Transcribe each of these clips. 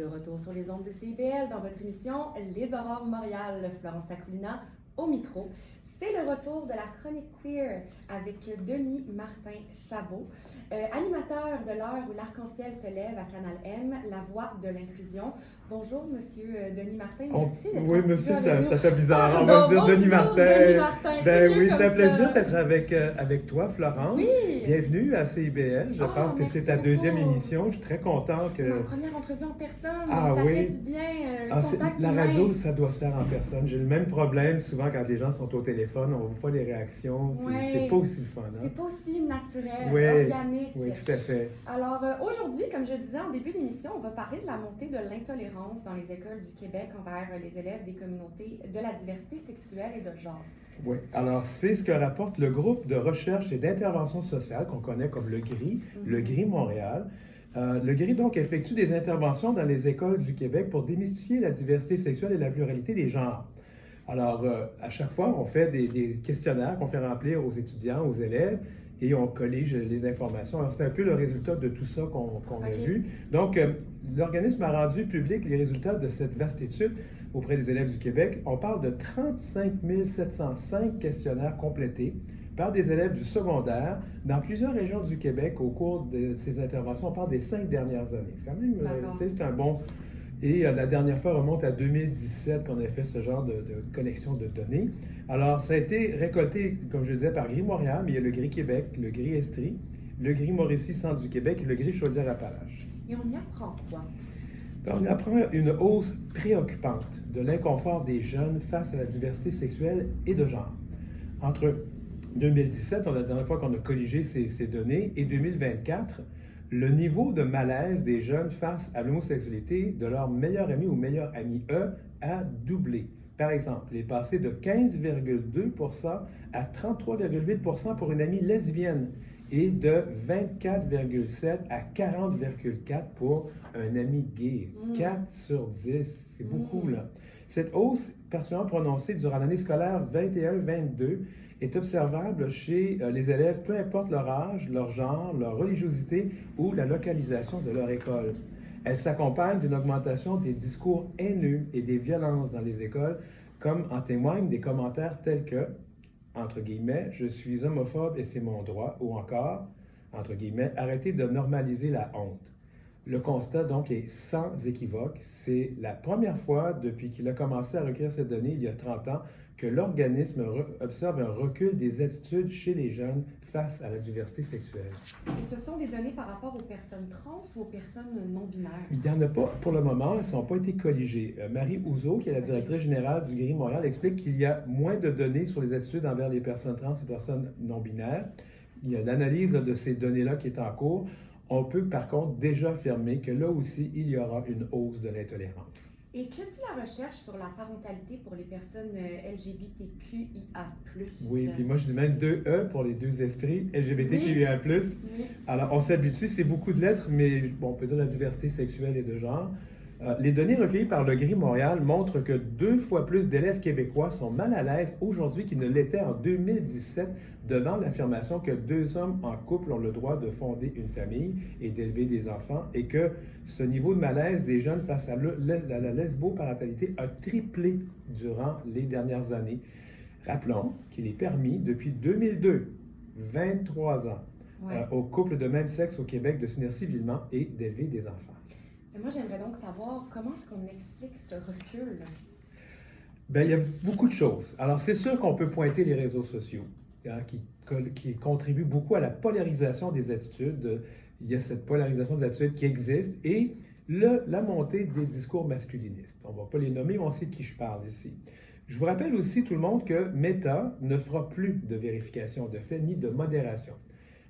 De retour sur les ondes de CIBL dans votre émission Les Aurores Montréal, Florence Aquilina au micro. C'est le retour de la chronique queer avec Denis Martin-Chabot, animateur de l'heure où l'arc-en-ciel se lève à Canal M, la voix de l'inclusion. Bonjour, Monsieur Denis Martin. Merci d'être Oui, monsieur, ça nous. fait bizarre. Pardon, On va dire bonjour, Denis Martin. Denis Martin. Ben oui, c'est c'est un plaisir d'être avec toi, Florence. Oui. Bienvenue à CIBL. Je pense que c'est ta deuxième émission. Je suis très content que. C'est ma première entrevue en personne. Ah ça oui. fait du bien. Le contact la humain. radio, ça doit se faire en personne. J'ai le même problème souvent quand les gens sont au téléphone. On ne voit pas les réactions. Puis Ouais. c'est pas aussi le fun. Hein? C'est pas aussi naturel, Oui. organique. Oui, tout à fait. Alors, aujourd'hui, comme je disais en début d'émission, on va parler de la montée de l'intolérance dans les écoles du Québec envers les élèves des communautés de la diversité sexuelle et de genre. Oui. Alors, c'est ce que rapporte le groupe de recherche et d'intervention sociale qu'on connaît comme le GRI, le GRI Montréal. Le GRI, donc, effectue des interventions dans les écoles du Québec pour démystifier la diversité sexuelle et la pluralité des genres. Alors, à chaque fois, on fait des questionnaires qu'on fait remplir aux étudiants, aux élèves, et on collige les informations. Alors, c'est un peu le résultat de tout ça qu'on a vu. Donc, l'organisme a rendu public les résultats de cette vaste étude auprès des élèves du Québec. On parle de 35 705 questionnaires complétés par des élèves du secondaire dans plusieurs régions du Québec au cours de ces interventions. On parle des 5 dernières années. C'est quand même, tu sais, c'est un bon... Et la dernière fois remonte à 2017 qu'on a fait ce genre de collection de données. Alors, ça a été récolté, comme je disais, par GRI Montréal, mais il y a le GRI Québec, le GRI Estrie, le GRI Mauricie Centre du Québec et le GRI Chaudière-Appalaches. Et on y apprend quoi? On apprend une hausse préoccupante de l'inconfort des jeunes face à la diversité sexuelle et de genre. Entre 2017, la dernière fois qu'on a colligé ces données, et 2024, le niveau de malaise des jeunes face à l'homosexualité de leur meilleur ami ou meilleur ami a doublé. Par exemple, il est passé de 15,2% à 33,8% pour une amie lesbienne et de 24,7 à 40,4 pour un ami gay. 4 sur 10, c'est beaucoup là. Cette hausse particulièrement prononcée durant l'année scolaire 21-22 est observable chez les élèves, peu importe leur âge, leur genre, leur religiosité ou la localisation de leur école. Elle s'accompagne d'une augmentation des discours haineux et des violences dans les écoles, comme en témoignent des commentaires tels que, entre guillemets, « je suis homophobe et c'est mon droit » ou encore, entre guillemets, « arrêtez de normaliser la honte ». Le constat, donc, est sans équivoque. C'est la première fois depuis qu'il a commencé à recueillir ces données, il y a 30 ans, que l'organisme observe un recul des attitudes chez les jeunes face à la diversité sexuelle. Et ce sont des données par rapport aux personnes trans ou aux personnes non-binaires? Il n'y en a pas pour le moment, elles n'ont pas été colligées. Marie Ouzo, qui est la directrice générale du GRI Montréal, explique qu'il y a moins de données sur les attitudes envers les personnes trans et personnes non-binaires. Il y a l'analyse de ces données-là qui est en cours. On peut par contre déjà affirmer que là aussi, il y aura une hausse de l'intolérance. Et que dit la recherche sur la parentalité pour les personnes LGBTQIA+. Oui, puis moi je dis même 2E pour les deux esprits, LGBTQIA+. Oui. Alors on s'habitue, c'est beaucoup de lettres, mais bon, on peut dire la diversité sexuelle et de genre. Les données recueillies par le GRI Montréal montrent que 2 fois plus d'élèves québécois sont mal à l'aise aujourd'hui qu'ils ne l'étaient en 2017 devant l'affirmation que 2 hommes en couple ont le droit de fonder une famille et d'élever des enfants et que ce niveau de malaise des jeunes face à la lesboparentalité a triplé durant les dernières années. Rappelons qu'il est permis depuis 2002, 23 ans, aux couples de même sexe au Québec de s'unir civilement et d'élever des enfants. Et moi, j'aimerais donc savoir comment est-ce qu'on explique ce recul? Bien, il y a beaucoup de choses. Alors, c'est sûr qu'on peut pointer les réseaux sociaux qui contribuent beaucoup à la polarisation des attitudes. Il y a cette polarisation des attitudes qui existe et la montée des discours masculinistes. On ne va pas les nommer, mais on sait de qui je parle ici. Je vous rappelle aussi, tout le monde, que Meta ne fera plus de vérification de faits ni de modération.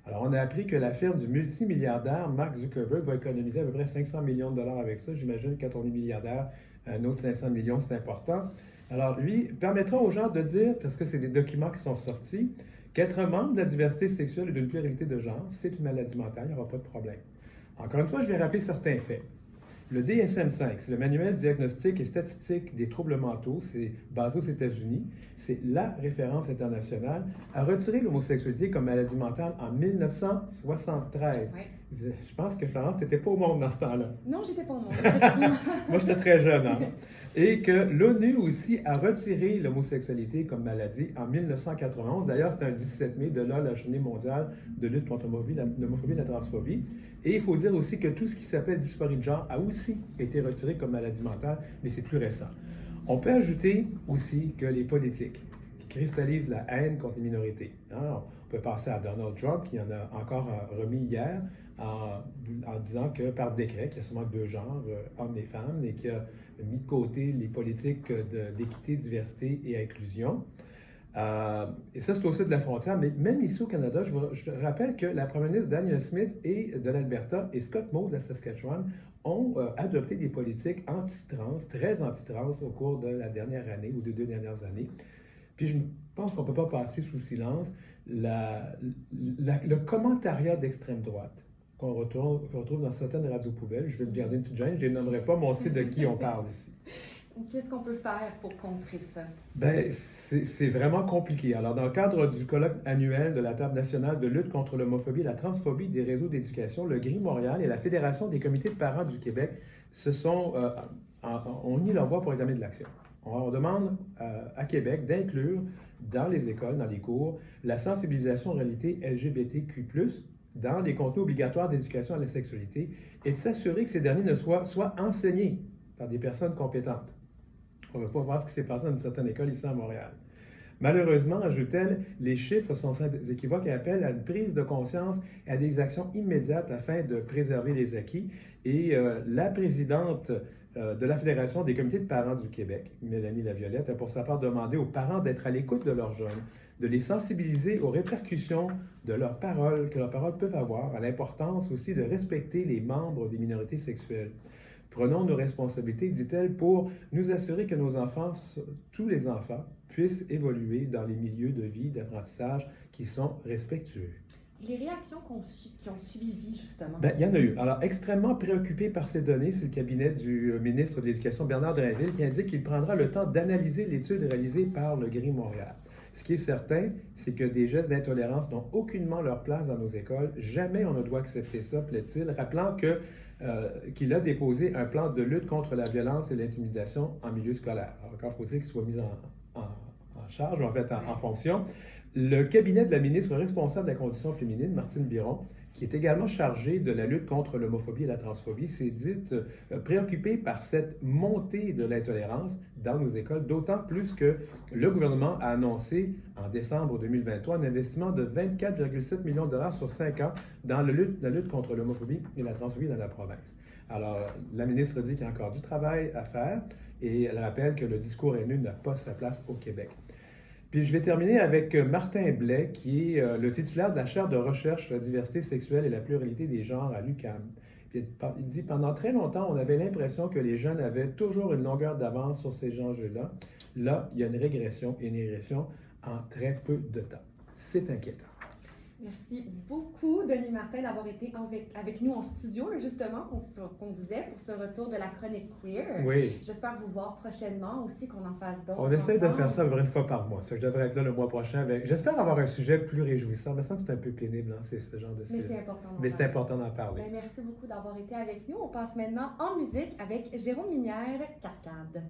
Alors, on a appris que la firme du multimilliardaire Mark Zuckerberg va économiser à peu près 500 millions de dollars avec ça. J'imagine que quand on est milliardaire, un autre 500 millions, c'est important. Alors, lui, permettra aux gens de dire, parce que c'est des documents qui sont sortis, qu'être membre de la diversité sexuelle et d'une pluralité de genre, c'est une maladie mentale, il n'y aura pas de problème. Encore une fois, je vais rappeler certains faits. Le DSM-5, c'est le manuel diagnostique et statistique des troubles mentaux, c'est basé aux États-Unis, c'est la référence internationale, a retiré l'homosexualité comme maladie mentale en 1973. Je pense que Florence, tu n'étais pas au monde dans ce temps-là. Non, j'étais pas au monde, effectivement. Moi, j'étais très jeune. Hein? Et que l'ONU aussi a retiré l'homosexualité comme maladie en 1991. D'ailleurs, c'était un 17 mai, de là la journée mondiale de lutte contre l'homophobie et la transphobie. Et il faut dire aussi que tout ce qui s'appelle dysphorie de genre a aussi été retiré comme maladie mentale, mais c'est plus récent. On peut ajouter aussi que les politiques qui cristallisent la haine contre les minorités. Hein? On peut penser à Donald Trump, qui en a encore remis hier, en disant que par décret, qu'il y a seulement deux genres, hommes et femmes, et qu'il a mis de côté les politiques d'équité, diversité et inclusion. Et ça, c'est au sud de la frontière. Mais même ici au Canada, je rappelle que la première ministre Danielle Smith et de l'Alberta et Scott Moe de la Saskatchewan ont adopté des politiques anti-trans, très anti-trans au cours de la dernière année ou des 2 dernières années. Puis je pense qu'on ne peut pas passer sous silence le commentariat d'extrême droite qu'on retrouve dans certaines radios poubelles. Je vais me garder une petite gêne, je ne les nommerai pas, mais on sait de qui on parle ici. Qu'est-ce qu'on peut faire pour contrer ça? Ben, c'est vraiment compliqué. Alors, dans le cadre du colloque annuel de la Table nationale de lutte contre l'homophobie et la transphobie des réseaux d'éducation, le GRI Montréal et la Fédération des comités de parents du Québec ont mis leur voix pour examiner de l'action. On demande à Québec d'inclure dans les écoles, dans les cours, la sensibilisation en réalité LGBTQ+, dans les contenus obligatoires d'éducation à la sexualité et de s'assurer que ces derniers soient enseignés par des personnes compétentes. On ne va pas voir ce qui s'est passé dans une certaine école ici à Montréal. Malheureusement, ajoute-t-elle, les chiffres sont sans équivoques et appellent à une prise de conscience et à des actions immédiates afin de préserver les acquis. Et la présidente de la Fédération des comités de parents du Québec, Mélanie Laviolette, a pour sa part demandé aux parents d'être à l'écoute de leurs jeunes, de les sensibiliser aux répercussions de leurs paroles, que leurs paroles peuvent avoir, à l'importance aussi de respecter les membres des minorités sexuelles. Prenons nos responsabilités, dit-elle, pour nous assurer que nos enfants, tous les enfants, puissent évoluer dans les milieux de vie, d'apprentissage qui sont respectueux. Les réactions qui ont suivi, justement? Bien, il y en a eu. Alors, extrêmement préoccupé par ces données, c'est le cabinet du ministre de l'Éducation, Bernard Drinville, qui indique qu'il prendra le temps d'analyser l'étude réalisée par le GRI Montréal. Ce qui est certain, c'est que des gestes d'intolérance n'ont aucunement leur place dans nos écoles. Jamais on ne doit accepter ça, plaît-il, rappelant qu'il a déposé un plan de lutte contre la violence et l'intimidation en milieu scolaire. Alors, encore faut-il qu'il soit mis en charge, ou en fait en fonction. Le cabinet de la ministre responsable de la condition féminine, Martine Biron, qui est également chargée de la lutte contre l'homophobie et la transphobie, s'est dite préoccupée par cette montée de l'intolérance dans nos écoles, d'autant plus que le gouvernement a annoncé en décembre 2023 un investissement de 24,7 millions de dollars sur 5 ans dans la lutte contre l'homophobie et la transphobie dans la province. Alors, la ministre dit qu'il y a encore du travail à faire et elle rappelle que le discours haineux n'a pas sa place au Québec. Puis je vais terminer avec Martin Blais, qui est le titulaire de la chaire de recherche sur la diversité sexuelle et la pluralité des genres à l'UQAM. Puis il dit, pendant très longtemps, on avait l'impression que les jeunes avaient toujours une longueur d'avance sur ces enjeux-là. Là, il y a une régression en très peu de temps. C'est inquiétant. Merci beaucoup, Denis Martin, d'avoir été avec nous en studio, là, justement, qu'on disait, pour ce retour de la chronique queer. Oui. J'espère vous voir prochainement aussi, qu'on en fasse d'autres. On essaie de faire ça à peu près une fois par mois. Ça, je devrais être là le mois prochain avec. J'espère avoir un sujet plus réjouissant. Mais ça, c'est un peu pénible, hein, c'est ce genre de sujet. Mais c'est important d'en Mais parler. c'est important d'en parler. Bien, merci beaucoup d'avoir été avec nous. On passe maintenant en musique avec Jérôme Minière, Cascade.